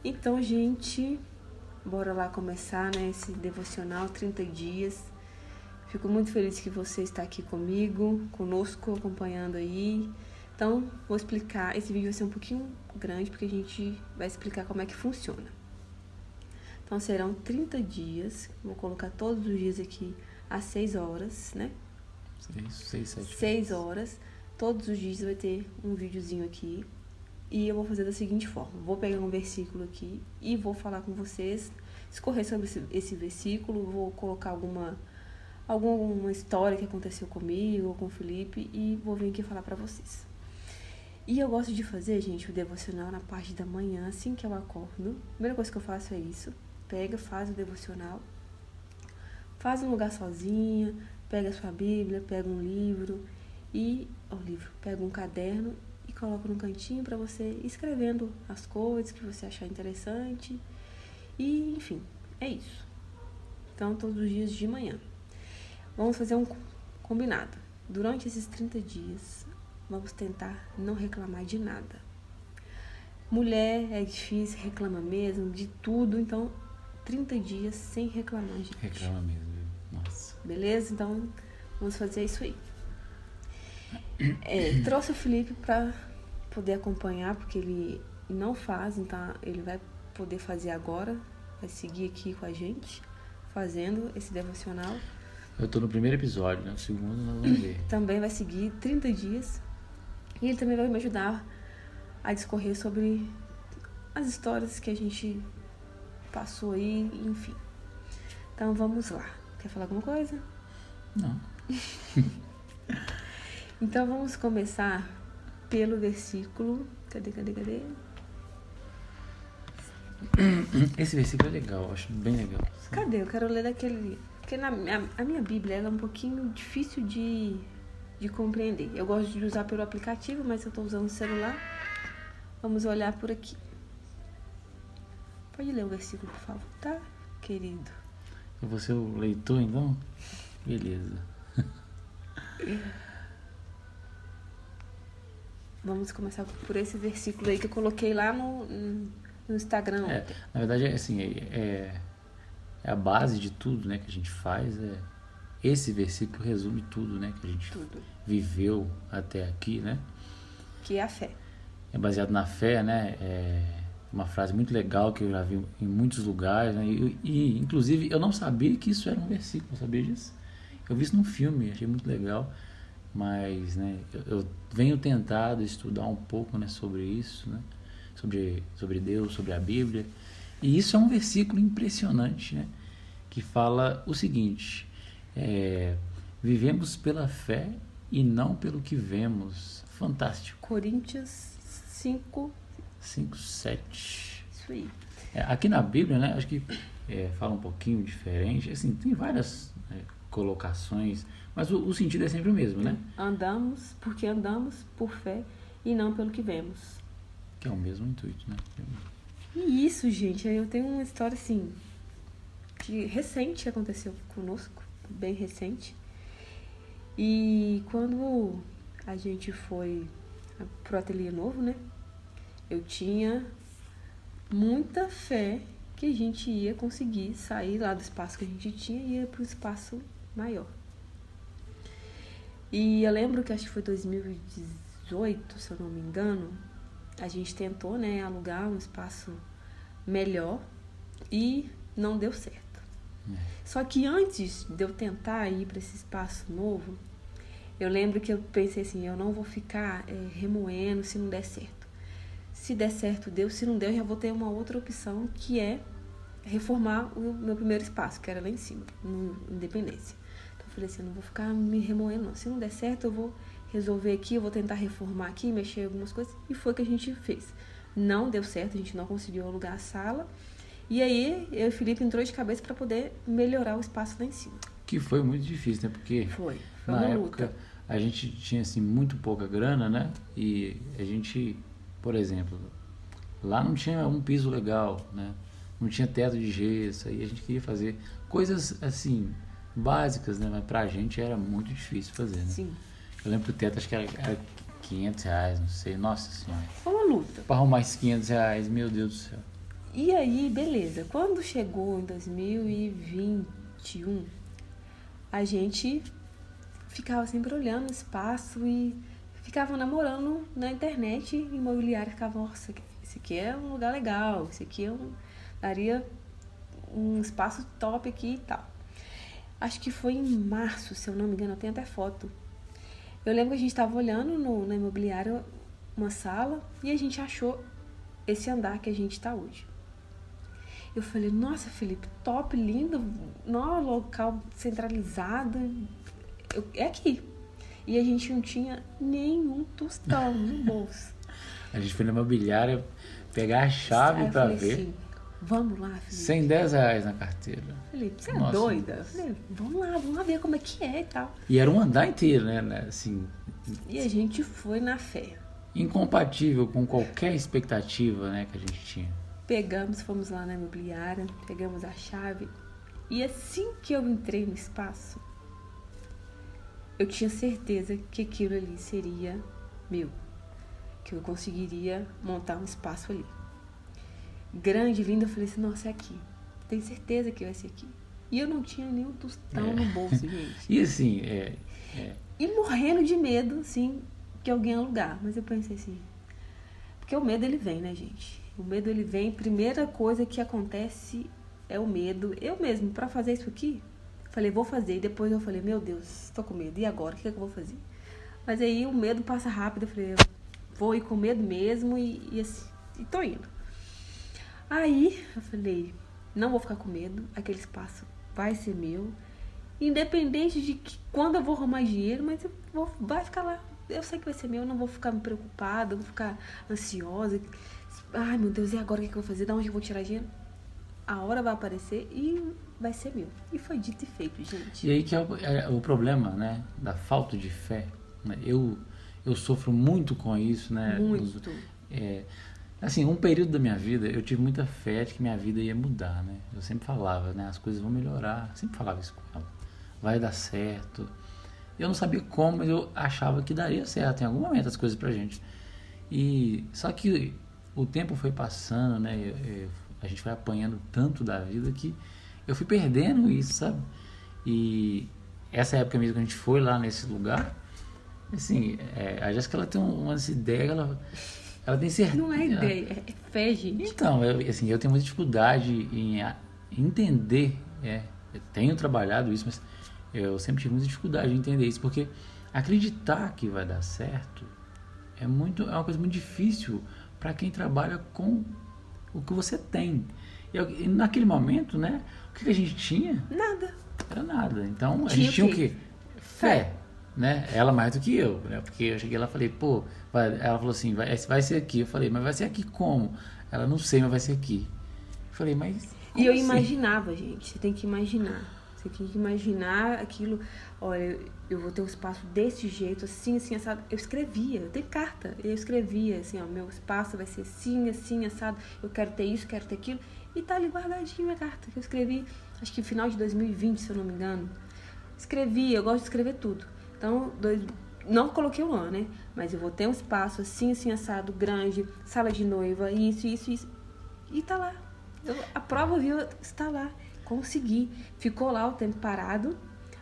Então, gente, bora lá começar, né, esse devocional 30 dias. Fico muito feliz que você está aqui conosco, acompanhando aí. Então, vou explicar, esse vídeo vai ser um pouquinho grande, porque a gente vai explicar como é que funciona. Então, serão 30 dias, vou colocar todos os dias aqui às 6 horas, né? 6 horas. Todos os dias vai ter um videozinho aqui. E eu vou fazer da seguinte forma. Vou pegar um versículo aqui e vou falar com vocês, discorrer sobre esse versículo, vou colocar alguma história que aconteceu comigo ou com o Felipe e vou vir aqui falar pra vocês. E eu gosto de fazer, gente, o devocional na parte da manhã, assim que eu acordo. A primeira coisa que eu faço é isso. Pega, faz o devocional, faz um lugar sozinha, pega a sua Bíblia, pega um livro, pega um caderno e coloca num cantinho para você ir escrevendo as coisas que você achar interessante. E, enfim, é isso. Então, todos os dias de manhã. Vamos fazer um combinado. Durante esses 30 dias, vamos tentar não reclamar de nada. Mulher é difícil, reclama mesmo, de tudo. Então, 30 dias sem reclamar, gente. Reclama mesmo, nossa. Beleza? Então, vamos fazer isso aí. Trouxe o Felipe para poder acompanhar, porque ele não faz, então ele vai poder fazer agora. Vai seguir aqui com a gente, fazendo esse devocional. Eu tô no primeiro episódio, né? O segundo nós vamos ver. Também vai seguir 30 dias. E ele também vai me ajudar a discorrer sobre as histórias que a gente passou aí, enfim. Então vamos lá. Quer falar alguma coisa? Não. Então vamos começar pelo versículo. Cadê? Esse versículo é legal, eu acho bem legal. Cadê? Eu quero ler daquele. Porque a minha Bíblia ela é um pouquinho difícil de compreender. Eu gosto de usar pelo aplicativo, mas eu estou usando o celular. Vamos olhar por aqui. Pode ler o versículo, por favor, tá, querido? Eu vou ser o leitor, então? Beleza. Vamos começar por esse versículo aí que eu coloquei lá no Instagram. Na verdade, assim, é a base de tudo, né, que a gente faz. Esse versículo resume tudo, né, que a gente viveu até aqui, né? Que é a fé. É baseado na fé, né? É uma frase muito legal que eu já vi em muitos lugares, né? E inclusive, eu não sabia que isso era um versículo, eu sabia disso? Eu vi isso num filme, achei muito legal. Mas, né, eu venho tentado estudar um pouco, né, sobre isso, né? Sobre Deus, sobre a Bíblia. E isso é um versículo impressionante, né? Que fala o seguinte: vivemos pela fé e não pelo que vemos. Fantástico. Coríntios 5, 7. Isso aí. Aqui na Bíblia, né, acho que fala um pouquinho diferente. Assim, tem várias colocações, mas o sentido é sempre o mesmo, né? Andamos por fé e não pelo que vemos. Que é o mesmo intuito, né? E isso, gente, eu tenho uma história assim, recente que aconteceu conosco, bem recente. E quando a gente foi pro ateliê novo, né? Eu tinha muita fé que a gente ia conseguir sair lá do espaço que a gente tinha e ir para um espaço maior. E eu lembro que acho que foi 2018, se eu não me engano, a gente tentou, né, alugar um espaço melhor e não deu certo. Só que antes de eu tentar ir para esse espaço novo, eu lembro que eu pensei assim, eu não vou ficar remoendo se não der certo. Se der certo, deu. Se não der, eu já vou ter uma outra opção, que é reformar o meu primeiro espaço, que era lá em cima, no Independência. Então eu falei assim, eu não vou ficar me remoendo, não. Se não der certo, eu vou resolver aqui, eu vou tentar reformar aqui, mexer em algumas coisas. E foi o que a gente fez. Não deu certo, a gente não conseguiu alugar a sala. E aí, eu e o Felipe entrou de cabeça para poder melhorar o espaço lá em cima. Que foi muito difícil, né? Porque foi na uma época luta. A gente tinha assim muito pouca grana, né? E a gente, por exemplo, lá não tinha um piso legal, né? Não tinha teto de gesso, aí a gente queria fazer coisas assim básicas, né? Mas pra gente era muito difícil fazer, né? Sim. Eu lembro que o teto acho que era R$500, não sei, nossa senhora. Foi uma luta. Pra arrumar esses R$500, meu Deus do céu. E aí, beleza. Quando chegou em 2021, a gente ficava sempre olhando o espaço e ficava namorando na internet imobiliária. Ficava, nossa, esse aqui é um lugar legal, esse aqui daria um espaço top aqui e tal. Acho que foi em março, se eu não me engano, eu tenho até foto. Eu lembro que a gente estava olhando na imobiliária uma sala e a gente achou esse andar que a gente está hoje. Eu falei, nossa, Felipe, top, lindo, local centralizado, é aqui. E a gente não tinha nenhum tostão no bolso. A gente foi na imobiliária pegar a chave pra ver. Assim, vamos lá, Felipe. R$110 na carteira. Felipe, você é doida? Eu falei, vamos lá ver como é que é e tal. E era um andar inteiro, né? Assim, e a gente foi na fé. Incompatível com qualquer expectativa, né, que a gente tinha. Fomos lá na imobiliária, pegamos a chave. E assim que eu entrei no espaço, eu tinha certeza que aquilo ali seria meu. Que eu conseguiria montar um espaço ali. Grande, lindo, eu falei assim, nossa, é aqui. Tenho certeza que vai ser aqui. E eu não tinha nenhum tostão no bolso, gente. E assim, E morrendo de medo, assim, que alguém alugar. Mas eu pensei assim, porque o medo ele vem, né, gente? O medo ele vem, primeira coisa que acontece é o medo. Eu mesmo, pra fazer isso aqui, falei, vou fazer. E depois eu falei, meu Deus, tô com medo. E agora, o que é que eu vou fazer? Mas aí o medo passa rápido, eu falei, eu vou ir com medo mesmo e tô indo. Aí eu falei, não vou ficar com medo, aquele espaço vai ser meu. Independente de que, quando eu vou arrumar dinheiro, mas vai ficar lá. Eu sei que vai ser meu, eu não vou ficar me preocupada, não vou ficar ansiosa. Ai, meu Deus, e agora o que eu vou fazer? Da onde eu vou tirar dinheiro? A hora vai aparecer e vai ser meu. E foi dito e feito, gente. E aí que é o problema, né? Da falta de fé. Né? Eu sofro muito com isso, né? Muito. Assim, um período da minha vida, eu tive muita fé de que minha vida ia mudar, né? Eu sempre falava, né? As coisas vão melhorar. Sempre falava isso com ela. Vai dar certo. Eu não sabia como, mas eu achava que daria certo em algum momento as coisas pra gente. Só que o tempo foi passando, né? A gente foi apanhando tanto da vida que eu fui perdendo isso, sabe? E essa época mesmo que a gente foi lá nesse lugar, assim, a Jéssica, ela tem umas ideias, ela tem certeza. Não é ideia, é fé, gente. Então, eu tenho muita dificuldade em entender, eu tenho trabalhado isso, mas eu sempre tive muita dificuldade em entender isso, porque acreditar que vai dar certo é uma coisa muito difícil para quem trabalha com o que você tem. E naquele momento, né, o que a gente tinha? Nada. Era nada. Então, a gente tinha o quê? Fé. Né? Ela mais do que eu, né? Porque eu cheguei lá e falei, ela falou assim, vai ser aqui. Eu falei, mas vai ser aqui como? Ela, não sei, mas vai ser aqui. Eu falei, mas como E eu assim? imaginava, gente, você tem que imaginar. Você tem que imaginar aquilo, olha, eu vou ter um espaço desse jeito, assim, assado. Eu escrevia, eu tenho carta, eu escrevia, assim, ó, meu espaço vai ser assim, assim, assado, eu quero ter isso, quero ter aquilo. E tá ali guardadinho minha carta, que eu escrevi, acho que no final de 2020, se eu não me engano. Escrevi, eu gosto de escrever tudo. Então, não coloquei o ano, né? Mas eu vou ter um espaço assim, assim, assado, grande, sala de noiva, isso. E tá lá. A prova viu, está lá. Consegui. Ficou lá o tempo parado.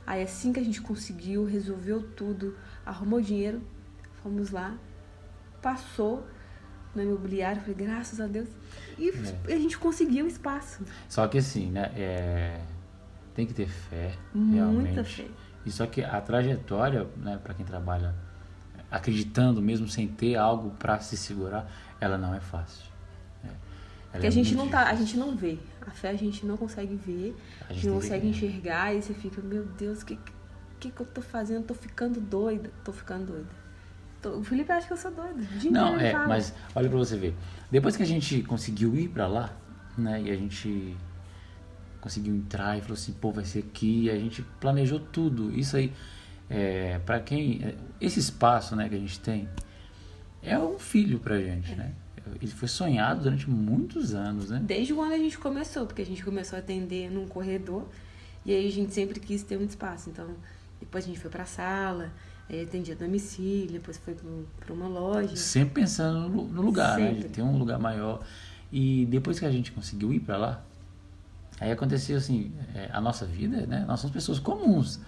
Aí assim que a gente conseguiu, resolveu tudo, arrumou dinheiro, fomos lá, passou no imobiliário, falei, graças a Deus. E a gente conseguiu o espaço. Só que assim, né? Tem que ter fé, Muita realmente. fé. E só que a trajetória, né, para quem trabalha acreditando, mesmo sem ter algo para se segurar, ela não é fácil. Porque a gente não vê. A fé a gente não consegue ver, a gente não consegue enxergar, e você fica, meu Deus, o que eu tô fazendo? Tô ficando doida. O Felipe acha que eu sou doida. Não, mas olha pra você ver. Depois que a gente conseguiu ir pra lá, né, e a gente conseguiu entrar e falou assim, vai ser aqui, e a gente planejou tudo. Isso aí, pra quem... Esse espaço, né, que a gente tem, é um filho pra gente, né? Ele foi sonhado durante muitos anos, né? Desde quando a gente começou, porque a gente começou a atender num corredor, e aí a gente sempre quis ter um espaço. Então, depois a gente foi pra sala, aí atendia domicílio, depois foi pra uma loja. Sempre pensando no lugar, sempre. Né? De ter um lugar maior. E depois que a gente conseguiu ir para lá, aí aconteceu assim, a nossa vida, né? Nós somos pessoas comuns.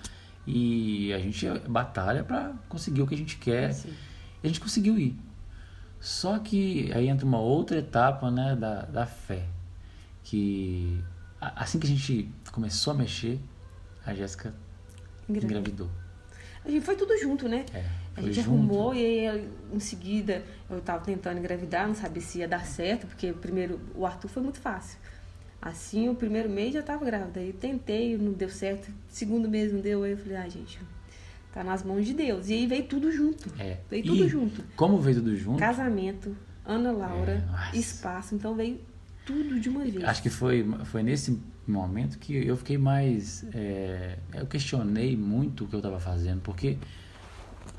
E a gente batalha para conseguir o que a gente quer. Sim. E a gente conseguiu ir. Só que aí entra uma outra etapa, né, da fé. Que assim que a gente começou a mexer, a Jéssica engravidou. A gente foi tudo junto, né? A gente arrumou e aí, em seguida, eu tava tentando engravidar, não sabia se ia dar certo, porque primeiro o Arthur foi muito fácil. Assim, o primeiro mês já tava grávida. Aí tentei, não deu certo. Segundo mês não deu, aí eu falei, gente, tá nas mãos de Deus. E aí veio tudo junto. Veio tudo junto. Como veio tudo junto? Casamento, Ana Laura, espaço. Então veio tudo de uma vez. Acho que foi nesse momento que eu fiquei mais... eu questionei muito o que eu estava fazendo, porque,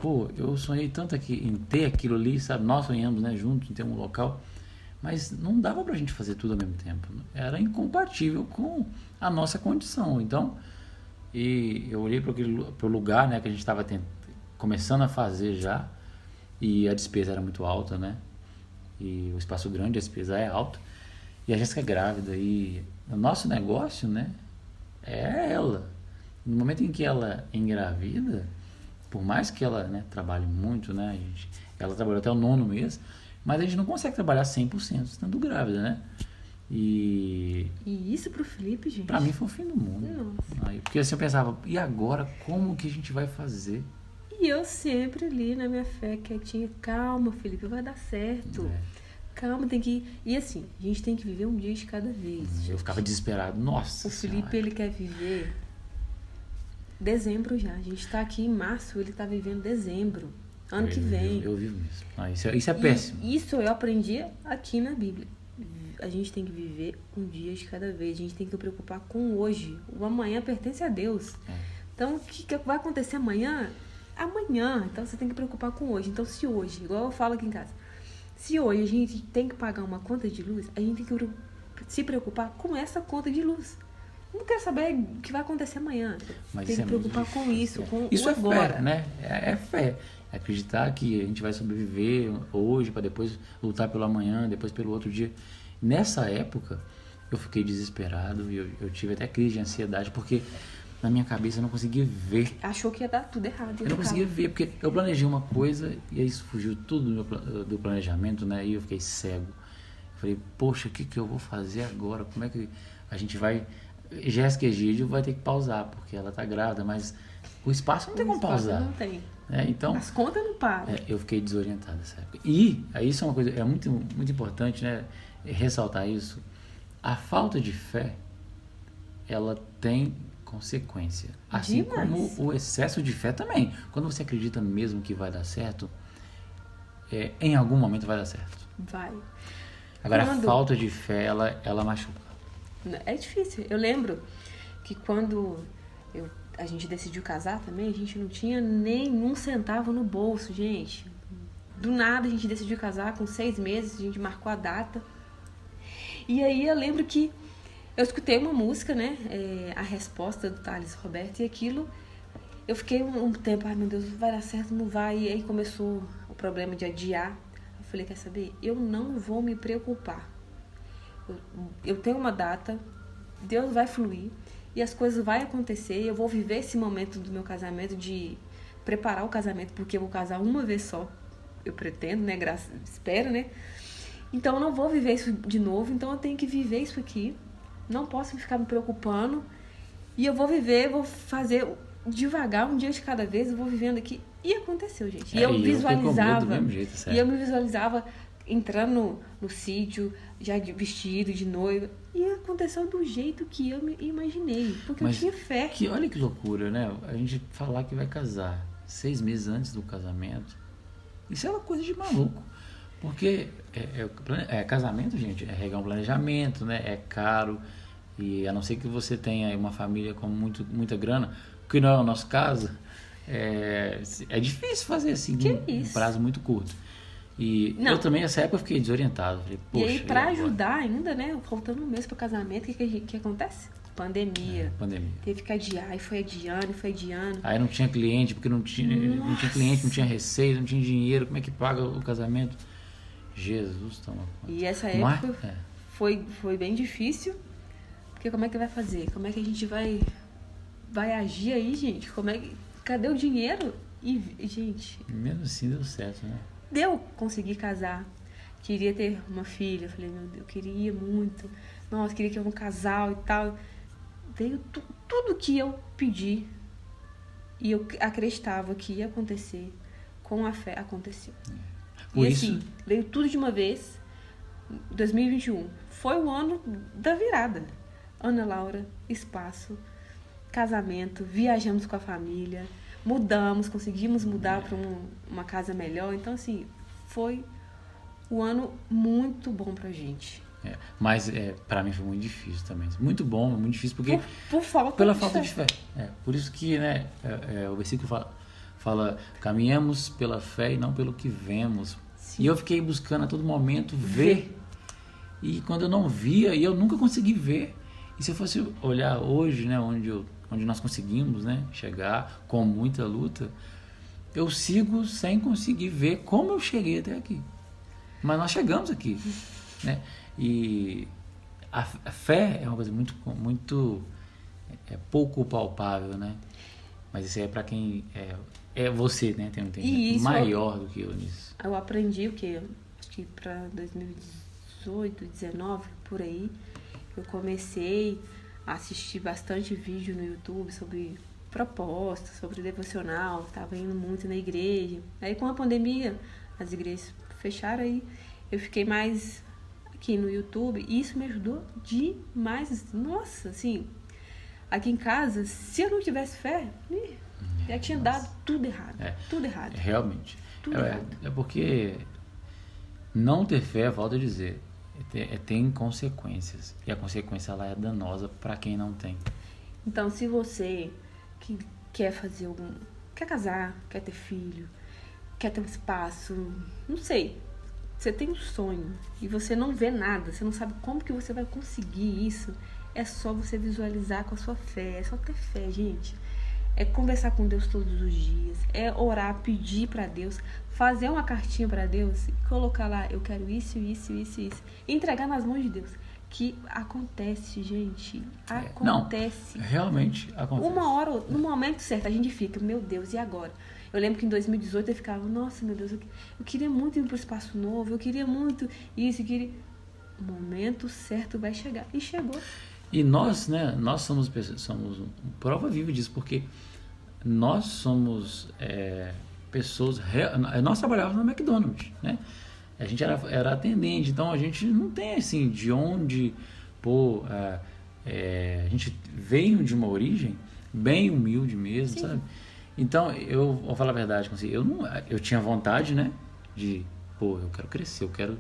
pô, eu sonhei tanto aqui em ter aquilo ali, sabe? Nós sonhamos, né, juntos, em ter um local, mas não dava pra gente fazer tudo ao mesmo tempo. Era incompatível com a nossa condição. Então, e eu olhei para o lugar, né, que a gente estava começando a fazer já, e a despesa era muito alta, né? E o espaço grande, a despesa é alta. E a Jéssica é grávida, e o nosso negócio, né, é ela. No momento em que ela engravida, por mais que ela, né, trabalhe muito, né, ela trabalhou até o 9º mês, mas a gente não consegue trabalhar 100% estando grávida, né? E isso pro Felipe, gente? Pra mim foi o fim do mundo. Nossa. Aí, porque assim eu pensava, e agora, como que a gente vai fazer? E eu sempre ali na minha fé, quietinha, calma, Felipe, vai dar certo. Calma, tem que... E assim, a gente tem que viver um dia de cada vez. Eu ficava desesperado. Nossa O Felipe, ele quer viver dezembro já. A gente tá aqui em março, ele tá vivendo dezembro. Ano que vem. Eu vivo isso. Isso é péssimo. Isso eu aprendi aqui na Bíblia. A gente tem que viver um dia de cada vez. A gente tem que se preocupar com hoje. O amanhã pertence a Deus. Então, o que vai acontecer amanhã? Amanhã. Então, você tem que preocupar com hoje. Então, se hoje, igual eu falo aqui em casa, se hoje a gente tem que pagar uma conta de luz, a gente tem que se preocupar com essa conta de luz. Não quero saber o que vai acontecer amanhã. Tem que se preocupar com isso, com isso o agora. Fé, né? É fé. É acreditar que a gente vai sobreviver hoje para depois lutar pelo amanhã, depois pelo outro dia. Nessa época, eu fiquei desesperado e eu tive até crise de ansiedade, porque na minha cabeça eu não conseguia ver. Achou que ia dar tudo errado. Eu não conseguia ver, porque eu planejei uma coisa e aí isso fugiu tudo do planejamento, né? E eu fiquei cego. Eu falei, poxa, o que eu vou fazer agora? Como é que a gente vai... Jéssica Egídio vai ter que pausar, porque ela tá grávida, mas o espaço não tem como pausar. Não tem. Então, as contas não param. Eu fiquei desorientado nessa época. E aí isso é uma coisa, muito, muito importante, né? Ressaltar isso. A falta de fé, ela tem consequência. Assim como o excesso de fé também. Quando você acredita mesmo que vai dar certo, em algum momento vai dar certo. Vai. Agora, a falta de fé, ela machuca. É difícil. Eu lembro que quando a gente decidiu casar também, a gente não tinha nem um centavo no bolso, gente. Do nada a gente decidiu casar, com 6 meses, a gente marcou a data. E aí eu lembro que eu escutei uma música, né? A Resposta, do Thales Roberto, e aquilo... Eu fiquei um tempo, ai meu Deus, vai dar certo, não vai. E aí começou o problema de adiar. Eu falei, quer saber? Eu não vou me preocupar. Eu tenho uma data, Deus vai fluir e as coisas vão acontecer. Eu vou viver esse momento do meu casamento, de preparar o casamento, porque eu vou casar uma vez só. Eu pretendo, né? Espero, né? Então eu não vou viver isso de novo, então eu tenho que viver isso aqui. Não posso ficar me preocupando. E eu vou viver, vou fazer devagar, um dia de cada vez, eu vou vivendo aqui. E aconteceu, gente. E eu visualizava. Do mesmo jeito, certo? E eu me visualizava entrando no sítio, já de vestido, de noiva. E aconteceu do jeito que eu me imaginei. Porque eu tinha fé. Olha que loucura, né? A gente falar que vai casar 6 meses antes do casamento. Isso é uma coisa de maluco. Porque casamento, gente, é regar um planejamento, né? É caro. E a não ser que você tenha uma família com muita grana, que não é o nosso caso, é difícil fazer assim, um prazo muito curto. E eu também, nessa época, eu fiquei desorientado. Falei, poxa, e aí, pra ajudar ainda, né? Faltando um mês pro casamento, o que acontece? Pandemia. Teve que adiar, e foi adiando. Aí não tinha cliente, porque não tinha cliente, não tinha receita, não tinha dinheiro. Como é que paga o casamento? Jesus, toma conta. E essa época foi bem difícil, porque como é que vai fazer? Como é que a gente vai agir aí, gente? Cadê o dinheiro? E, gente... Mesmo assim deu certo, né? Consegui casar. Queria ter uma filha. Eu falei, meu Deus, eu queria muito. Nossa, queria que eu um casal e tal. Veio tudo que eu pedi e eu acreditava que ia acontecer. Com a fé, aconteceu. Por e isso... assim, veio tudo de uma vez. 2021 foi o ano da virada. Ana Laura, espaço, casamento, viajamos com a família, conseguimos mudar para uma casa melhor. Então, assim, foi um ano muito bom pra gente. Mas para mim foi muito difícil também. Muito bom, muito difícil, porque pela falta de fé. Por isso que, né, o versículo fala, caminhamos pela fé e não pelo que vemos. Sim. E eu fiquei buscando a todo momento ver. E quando eu não via, e eu nunca consegui ver. E se eu fosse olhar hoje, né, onde nós conseguimos, né, chegar com muita luta, eu sigo sem conseguir ver como eu cheguei até aqui. Mas nós chegamos aqui, né? E a fé é uma coisa muito pouco palpável, né? Mas isso aí é para quem é você, né? Tem um entendimento maior do que eu nisso. Eu aprendi acho que para 2018, 2019, por aí, eu comecei a assistir bastante vídeo no YouTube sobre propósito, sobre devocional, estava indo muito na igreja. Aí com a pandemia, as igrejas fecharam, aí eu fiquei mais aqui no YouTube e isso me ajudou demais. Nossa, assim, aqui em casa, se eu não tivesse fé, já tinha dado tudo errado. Tudo errado. Realmente. Tudo errado. É porque não ter fé, volto a dizer, tem consequências. E a consequência lá é danosa para quem não tem. Então, se você que quer quer casar, quer ter filho, quer ter um espaço, não sei, você tem um sonho e você não vê nada, você não sabe como que você vai conseguir isso, é só você visualizar com a sua fé, é só ter fé, gente. É conversar com Deus todos os dias, é orar, pedir para Deus, fazer uma cartinha para Deus e colocar lá, eu quero isso, isso, isso, isso. E entregar nas mãos de Deus. Que acontece, gente. Acontece. Não, realmente acontece. Uma hora, no momento certo, a gente fica, meu Deus, e agora? Eu lembro que em 2018 eu ficava, nossa, meu Deus, eu queria muito ir para o espaço novo, eu queria muito isso, o momento certo vai chegar. E chegou. E nós, né, nós somos prova viva disso, porque nós somos pessoas... Nós trabalhávamos na McDonald's, né? A gente era atendente, então a gente não tem, assim, de onde... a gente veio de uma origem bem humilde mesmo, sim, sabe? Então, eu vou falar a verdade, assim, eu tinha vontade, né, de, eu quero crescer, eu quero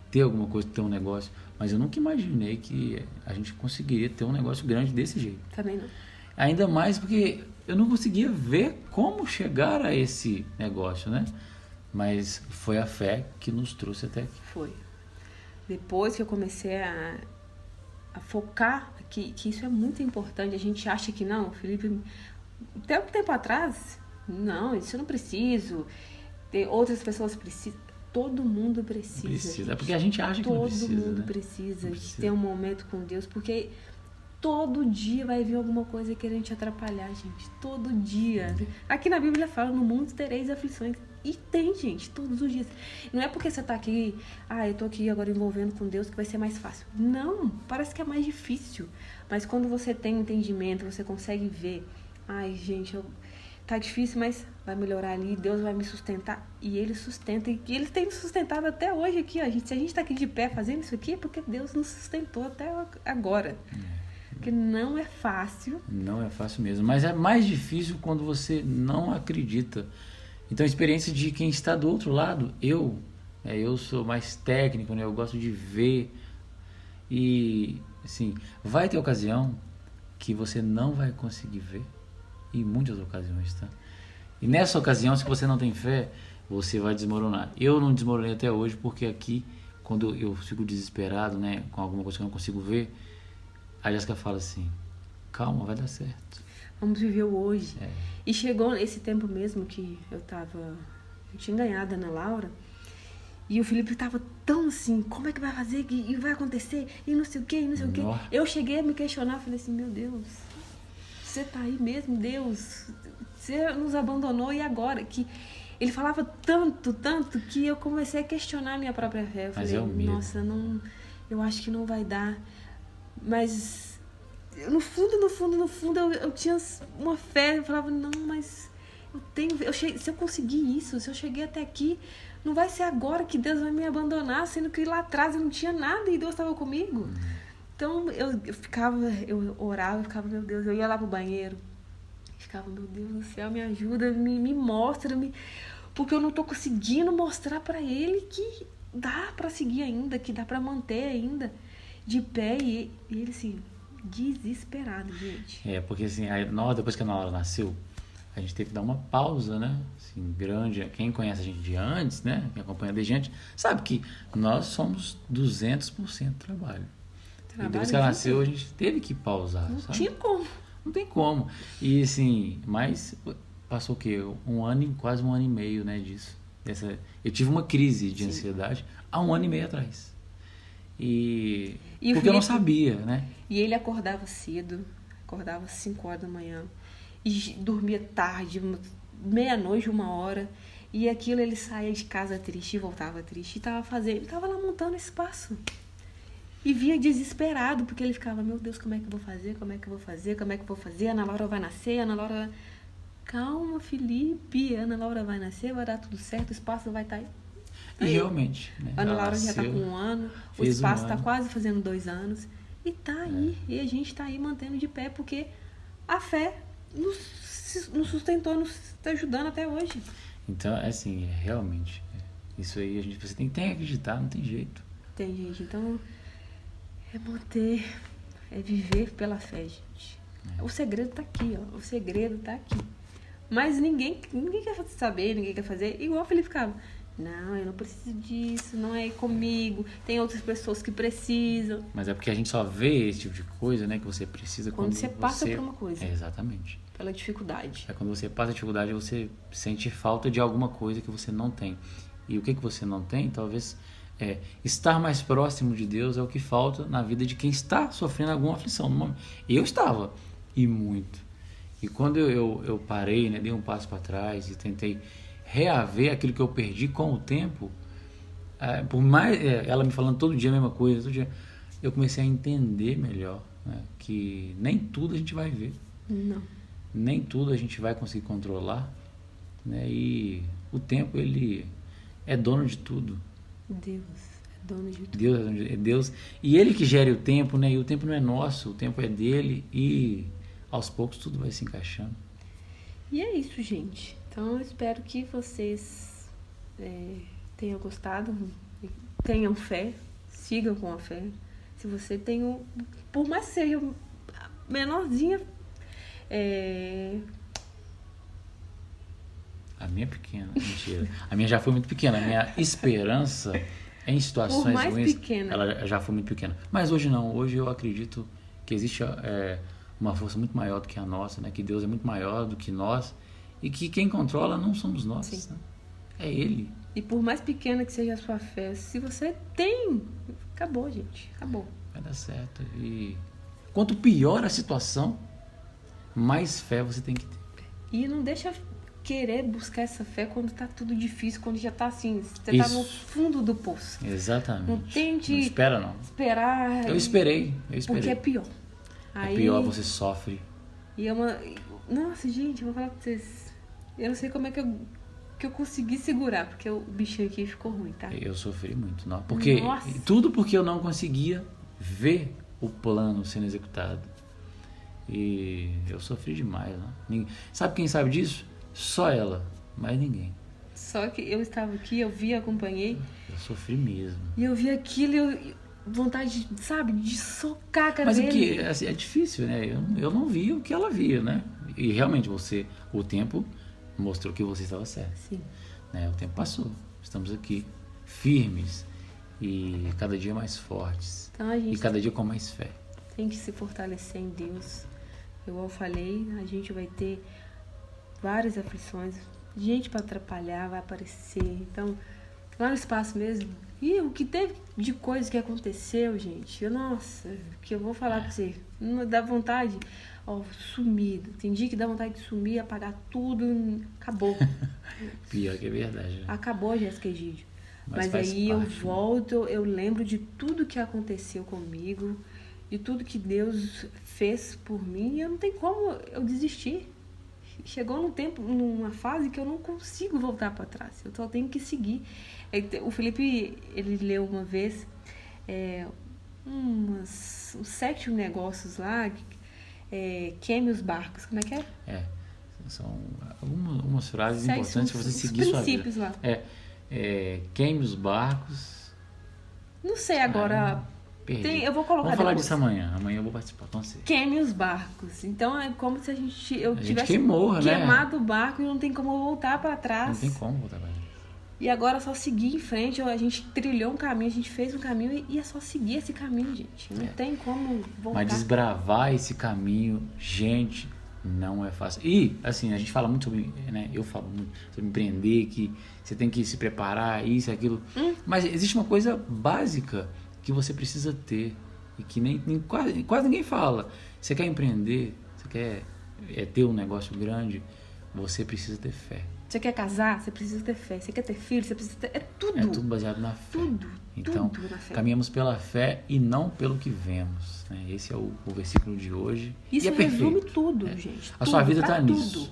ter alguma coisa, ter um negócio, mas eu nunca imaginei que a gente conseguiria ter um negócio grande desse jeito. Também não. Ainda mais porque eu não conseguia ver como chegar a esse negócio, né? Mas foi a fé que nos trouxe até aqui. Foi. Depois que eu comecei a focar, que isso é muito importante, a gente acha que não, Felipe, até um tempo atrás, não, isso eu não preciso, outras pessoas precisam, todo mundo precisa. É porque a gente acha que não precisa, todo mundo precisa de ter um momento com Deus, porque todo dia vai vir alguma coisa querendo te atrapalhar, gente. Todo dia. Aqui na Bíblia fala, no mundo tereis aflições. E tem, gente, todos os dias. Não é porque você tá aqui, eu tô aqui agora envolvendo com Deus que vai ser mais fácil. Não, parece que é mais difícil. Mas quando você tem entendimento, você consegue ver, gente, tá difícil, mas vai melhorar ali, Deus vai me sustentar. E Ele sustenta, e Ele tem nos sustentado até hoje aqui, ó. Se a gente tá aqui de pé fazendo isso aqui, é porque Deus nos sustentou até agora. Porque não é fácil. Não é fácil mesmo. Mas é mais difícil quando você não acredita. Então, a experiência de quem está do outro lado, eu sou mais técnico, né? Eu gosto de ver. E, assim, vai ter ocasião que você não vai conseguir ver. Em muitas ocasiões, tá? E nessa ocasião, se você não tem fé, você vai desmoronar. Eu não desmoronei até hoje, porque aqui, quando eu fico desesperado, né? Com alguma coisa que eu não consigo ver, a Jéssica fala assim, calma, vai dar certo. Vamos viver o hoje. E chegou esse tempo mesmo que eu tinha ganhado a Ana Laura, E o Felipe tava tão assim, como é que vai fazer? E vai acontecer? E não sei o quê, e não sei o quê. Eu cheguei a me questionar, falei assim, meu Deus, você tá aí mesmo, Deus? Você nos abandonou e agora? Que ele falava tanto, tanto, que eu comecei a questionar a minha própria fé. Eu falei, nossa, não, eu acho que não vai dar. Mas no fundo, eu tinha uma fé. Eu falava, não, mas se eu conseguir isso, se eu cheguei até aqui, não vai ser agora que Deus vai me abandonar, sendo que lá atrás eu não tinha nada e Deus estava comigo. Então eu orava, eu ficava, meu Deus, eu ia lá pro banheiro, ficava, meu Deus do céu, me ajuda, me mostra, porque eu não tô conseguindo mostrar para ele que dá para seguir ainda, que dá para manter ainda de pé. E ele assim, desesperado, gente. Porque assim, depois que a Ana Laura nasceu, a gente teve que dar uma pausa, né? Assim, grande. Quem conhece a gente de antes, né? Quem acompanha a gente, sabe que nós somos 200% trabalho. E depois que ela nasceu, a gente teve que pausar, não sabe? Tinha como. Não tem como. E assim, mas passou o quê? Quase um ano e meio, né, disso. Eu tive uma crise de ansiedade há 1 ano e meio atrás. E porque eu não sabia, né? E ele acordava cedo, acordava às 5 horas da manhã. E dormia tarde, meia-noite, 1h. E aquilo, ele saía de casa triste e voltava triste. E tava lá montando espaço. E vinha desesperado, porque ele ficava, meu Deus, como é que eu vou fazer? Como é que eu vou fazer? Como é que eu vou fazer? Ana Laura vai nascer, Ana Laura... Calma, Felipe, Ana Laura vai nascer, vai dar tudo certo, o espaço vai estar aí. E realmente, né? Ana Laura já está com 1 ano, o espaço está quase fazendo 2 anos. E tá aí, e a gente está aí mantendo de pé, porque a fé nos sustentou, nos está ajudando até hoje. Então, assim, realmente, isso aí você tem que acreditar, não tem jeito. Tem, gente. Então, é viver pela fé, gente. O segredo tá aqui, ó. O segredo tá aqui. Mas ninguém quer saber, ninguém quer fazer. Igual o Felipe ficava. Não, eu não preciso disso, não é comigo. Tem outras pessoas que precisam. Mas é porque a gente só vê esse tipo de coisa, né? Que você precisa quando você passa por uma coisa. Exatamente. Pela dificuldade. Quando você passa a dificuldade, você sente falta de alguma coisa que você não tem. E o que você não tem, talvez... estar mais próximo de Deus é o que falta na vida de quem está sofrendo alguma aflição. Eu estava, e muito. E quando eu parei, né, dei um passo para trás e tentei reaver aquilo que eu perdi com o tempo, por mais ela me falando todo dia a mesma coisa, todo dia, eu comecei a entender melhor, né, que nem tudo a gente vai ver. Não. Nem tudo a gente vai conseguir controlar, né, e o tempo, ele é dono de tudo. Deus é dono de tudo. Deus é Deus. E ele que gere o tempo, né? E o tempo não é nosso, o tempo é dele. E aos poucos tudo vai se encaixando. E é isso, gente. Então eu espero que vocês tenham gostado, tenham fé, sigam com a fé. Se você tem por mais que seja menorzinha, A minha é pequena, mentira. A minha já foi muito pequena. A minha esperança em situações ruins, pequena, ela já foi muito pequena. Mas hoje não. Hoje eu acredito que existe uma força muito maior do que a nossa, né? Que Deus é muito maior do que nós e que quem controla não somos nós, né? É Ele. E por mais pequena que seja a sua fé, se você tem, acabou, gente. Acabou. Vai dar certo. E quanto pior a situação, mais fé você tem que ter. E não deixa querer buscar essa fé quando tá tudo difícil, quando já tá assim, você Isso. tá no fundo do poço. Exatamente. Não tente... Não espera, não. Esperar. Eu esperei. Porque é pior. É pior, você sofre. E é uma... Nossa, gente, eu vou falar pra vocês. Eu não sei como é que eu consegui segurar, porque o bichinho aqui ficou ruim, tá? Eu sofri muito, não. Porque tudo porque eu não conseguia ver o plano sendo executado. E eu sofri demais, não. Sabe quem sabe disso? Só ela, mais ninguém. Só que eu estava aqui, eu vi, acompanhei. Eu sofri mesmo. E eu vi aquilo e vontade, sabe, de socar a cara Mas dele. Mas é que assim, é difícil, né? Eu não vi o que ela via, né? E realmente o tempo mostrou que você estava certo. Sim. Né? O tempo passou. Estamos aqui, firmes e cada dia mais fortes. Então, a gente e cada dia com mais fé. Tem que se fortalecer em Deus. Igual eu falei, a gente vai ter várias aflições, gente para atrapalhar vai aparecer. Então, lá no espaço mesmo. E o que teve de coisa que aconteceu, gente, nossa, que eu vou falar pra você, não dá vontade, ó, sumido. Tem dia que dá vontade de sumir, apagar tudo, acabou. Pior que é verdade, né? Acabou, Jéssica Egídio. Mas faz aí eu parte, né? volto, eu lembro de tudo que aconteceu comigo, de tudo que Deus fez por mim, e eu não tem como eu desistir. Chegou num tempo, numa fase que eu não consigo voltar para trás. Eu só tenho que seguir. O Felipe, ele leu uma vez uns 7 negócios lá, queime os barcos. Como é que é? São algumas frases importantes para você seguir os sua vida. princípios lá. Queime os barcos. Não sei agora. Perdi. Eu vou colocar Vamos falar depois. disso amanhã. Amanhã eu vou participar com você. Queime os barcos. Então é como se eu tivesse queimado o barco e não tem como voltar para trás. Não tem como voltar para trás. E agora é só seguir em frente. A gente trilhou um caminho, a gente fez um caminho e é só seguir esse caminho, gente. Não tem como voltar. Mas desbravar esse caminho, gente, não é fácil. E, assim, a gente fala muito sobre, né? Eu falo muito sobre empreender, que você tem que se preparar, isso e aquilo. Mas existe uma coisa básica que você precisa ter e que quase ninguém fala. Você quer empreender, você quer ter um negócio grande, você precisa ter fé. Você quer casar, você precisa ter fé. Você quer ter filho, você precisa ter... É tudo baseado na fé. Então, tudo na fé. Caminhamos pela fé e não pelo que vemos, né? Esse é o versículo de hoje. Isso e é resume perfeito. tudo, gente. A sua vida está nisso.